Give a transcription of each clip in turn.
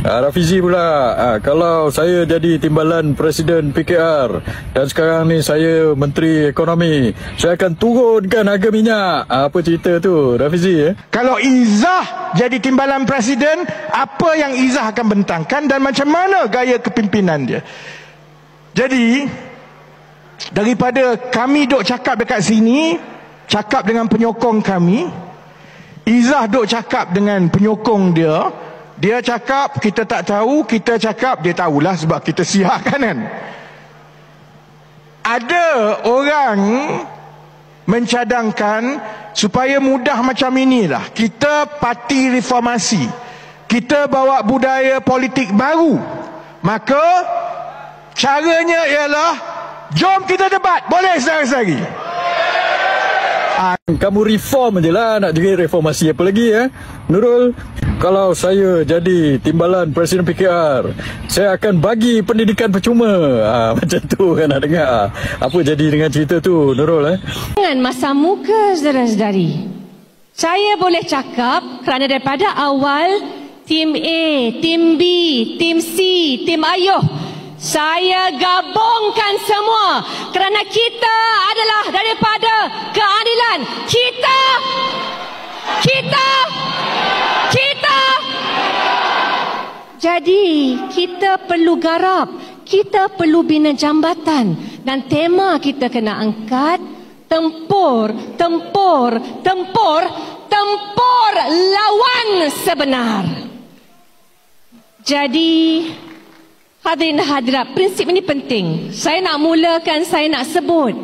Rafizi pula, kalau saya jadi timbalan Presiden PKR dan sekarang ni saya Menteri Ekonomi, saya akan turunkan harga minyak. Apa cerita tu, Rafizi? Kalau Izzah jadi timbalan Presiden, apa yang Izzah akan bentangkan dan macam mana gaya kepimpinan dia? Jadi, daripada kami duk cakap dekat sini, cakap dengan penyokong kami, Izzah duk cakap dengan penyokong dia, dia cakap kita tak tahu, kita cakap dia tahulah sebab kita sihat kan. Ada orang mencadangkan supaya mudah macam inilah kita parti reformasi, kita bawa budaya politik baru, maka caranya ialah jom kita debat, boleh saudara-saudari? Kamu reform je lah, nak jadi reformasi apa lagi Nurul? Kalau saya jadi timbalan Presiden PKR, saya akan bagi pendidikan percuma. Macam tu kan nak dengar. Apa jadi dengan cerita tu, Nurul? Dengan masa muka, saudara-saudari, saya boleh cakap kerana daripada awal tim A, tim B, tim C, tim Ayuh, saya gabungkan semua kerana kita adalah daripada keadilan. Kita jadi kita perlu garap, kita perlu bina jambatan, dan tema kita kena angkat tempur lawan sebenar. Jadi hadirin dan hadirat, prinsip ini penting. Saya nak mulakan, saya nak sebut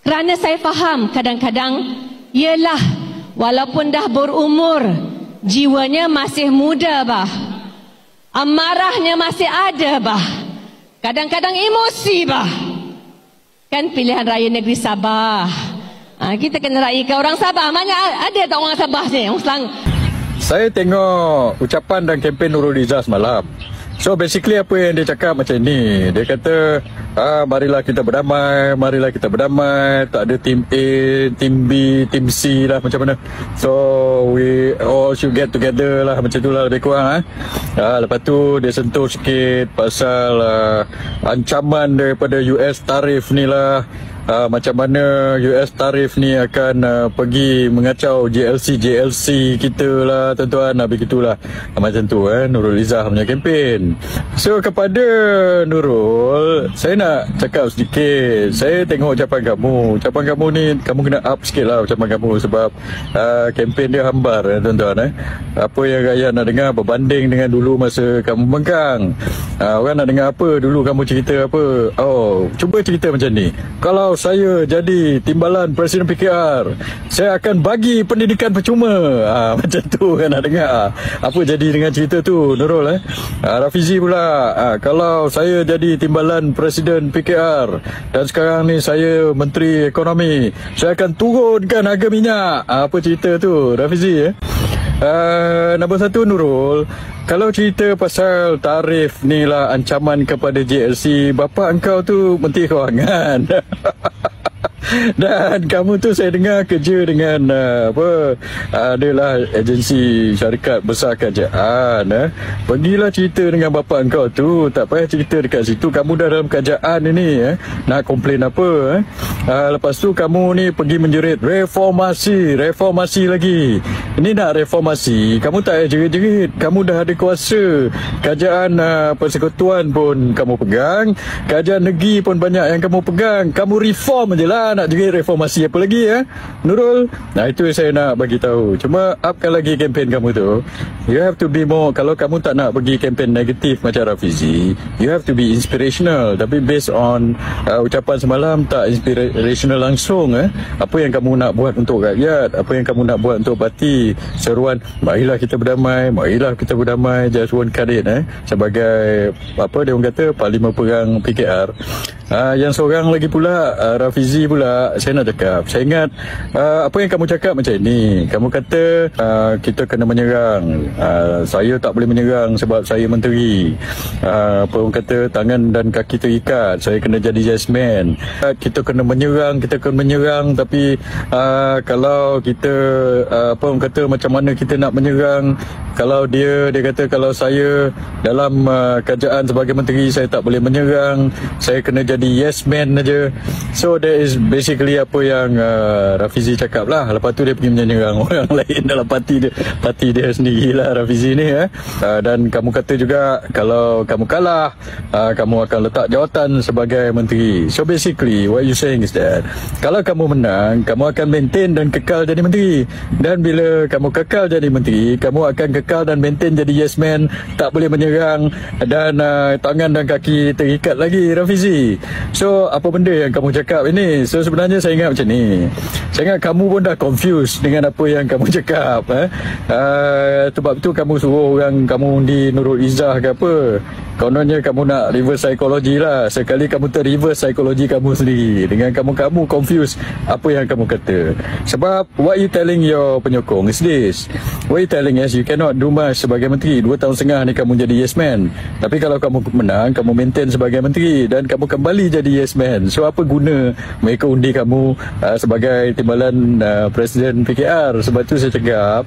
kerana saya faham kadang-kadang ialah walaupun dah berumur, jiwanya masih muda bah, amarahnya masih ada bah, kadang-kadang emosi bah. Kan pilihan raya negeri Sabah, kita kena raikan orang Sabah. Mana ada tak orang Sabah ni, orang Selangor? Saya tengok ucapan dan kempen Nurul Izzah semalam. So basically apa yang dia cakap macam ni. Dia kata, marilah kita berdamai, tak ada tim A, tim B, tim C lah, macam mana. So we all should get together lah, macam tu lah lebih kurang. Lepas tu dia sentuh sikit pasal ancaman daripada US tarif ni lah. Macam mana US tarif ni akan pergi mengacau JLC kita lah, tuan-tuan. Begitulah macam tu Nurul Izzah punya kempen. So kepada Nurul, saya nak cakap sedikit. Saya tengok ucapan kamu ni, kamu kena up sikit lah ucapan kamu, sebab kempen dia hambar tuan-tuan. Apa yang rakyat nak dengar berbanding dengan dulu masa kamu bengkang. Orang nak dengar apa, dulu kamu cerita apa. Cuba cerita macam ni. Kalau saya jadi timbalan Presiden PKR, saya akan bagi pendidikan percuma. Macam tu kan nak dengar. Apa jadi dengan cerita tu, Nurul? Rafizi pula, kalau saya jadi timbalan Presiden PKR dan sekarang ni saya Menteri Ekonomi, saya akan turunkan harga minyak. Apa cerita tu, Rafizi? Nombor satu, Nurul, kalau cerita pasal tarif ni lah ancaman kepada JLC, bapa engkau tu Menteri Kewangan. Dan kamu tu saya dengar kerja dengan adalah agensi syarikat besar kerajaan. Pergilah cerita dengan bapa engkau tu, tak payah cerita dekat situ. Kamu dah dalam kerajaan ini nak komplain apa? Lepas tu kamu ni pergi menjerit reformasi lagi. Ini nak reformasi, kamu tak payah jerit-jerit. Kamu dah ada kuasa. Kerajaan persekutuan pun kamu pegang, kerajaan negeri pun banyak yang kamu pegang. Kamu reform je lah, nak jerit reformasi apa lagi Nurul? Itu yang saya nak bagi tahu. Cuma upkan lagi kempen kamu tu. You have to be more, kalau kamu tak nak pergi kempen negatif macam Rafizi, you have to be inspirational. Tapi based on ucapan semalam, tak inspirational langsung. Apa yang kamu nak buat untuk rakyat, apa yang kamu nak buat untuk parti. Seruan marilah kita berdamai, just one credit sebagai apa dia orang kata, Parlimen Perang PKR. Yang seorang lagi pula, Rafizi pula, saya nak cakap. Saya ingat apa yang kamu cakap macam ini. Kamu kata kita kena menyerang. Saya tak boleh menyerang sebab saya menteri. Apa orang kata, tangan dan kaki terikat. Saya kena jadi yes man. Kita kena menyerang, tapi kalau kita apa orang kata, macam mana kita nak menyerang, kalau dia kata kalau saya dalam kerajaan sebagai menteri saya tak boleh menyerang, saya kena jadi yes man aja. So that is basically apa yang Rafizi cakap lah. Lepas tu dia pergi menyerang orang lain dalam parti dia sendirilah, Rafizi ni dan kamu kata juga kalau kamu kalah kamu akan letak jawatan sebagai menteri. So basically what you saying is that kalau kamu menang, kamu akan maintain dan kekal jadi menteri, dan bila kamu kekal jadi menteri, kamu akan kekal dan maintain jadi yes man, tak boleh menyerang dan tangan dan kaki terikat lagi, Rafizi. So apa benda yang kamu cakap ini? So sebenarnya saya ingat macam ni, saya ingat kamu pun dah confused dengan apa yang kamu cakap. Sebab tu kamu suruh orang kamu undi Nurul Izzah ke apa. Kononnya kamu nak reverse psikologi lah. Sekali kamu ter-reverse psikologi kamu sendiri dengan kamu confused apa yang kamu kata. Sebab what you telling your penyokong is this. What you telling is you cannot do much sebagai menteri. 2 tahun setengah ni kamu jadi yes man. Tapi kalau kamu menang, kamu maintain sebagai menteri dan kamu kembali jadi yes man. So apa guna mereka undi kamu sebagai timbalan Presiden PKR? Sebab tu saya cakap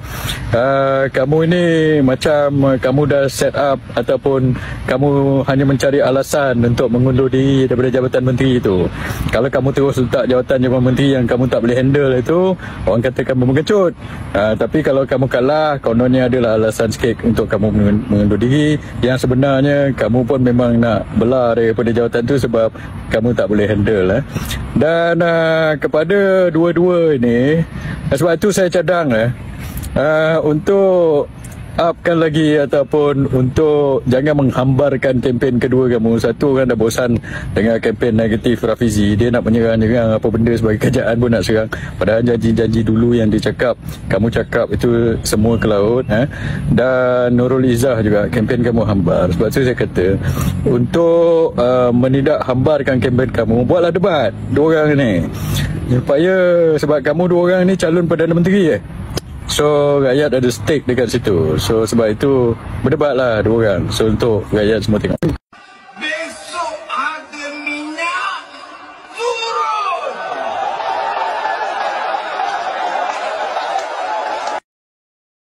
kamu ini macam kamu dah set up ataupun kamu hanya mencari alasan untuk mengundur diri daripada jabatan menteri itu. Kalau kamu terus letak jawatan menteri yang kamu tak boleh handle itu, orang kata kamu mengecut. Tapi kalau kamu kalah, kononnya adalah alasan sikit untuk kamu mengundur diri, yang sebenarnya kamu pun memang nak belah daripada jawatan itu sebab kamu tak boleh handle. Dan kepada dua-dua ini, sebab itu saya cadang untuk upkan lagi ataupun untuk jangan menghambarkan kempen kedua kamu. Satu, orang dah bosan dengan kempen negatif Rafizi. Dia nak menyerang-nyerang apa benda sebagai kerajaan pun nak serang. Padahal janji-janji dulu yang dia cakap, kamu cakap itu semua ke laut. Dan Nurul Izzah juga kempen kamu hambar. Sebab tu saya kata untuk menidak hambarkan kempen kamu, buatlah debat dua orang ni. Supaya sebab kamu dua orang ni calon Perdana Menteri So rakyat ada stake dekat situ. So sebab itu berdebatlah dua orang. So untuk rakyat semua tengok.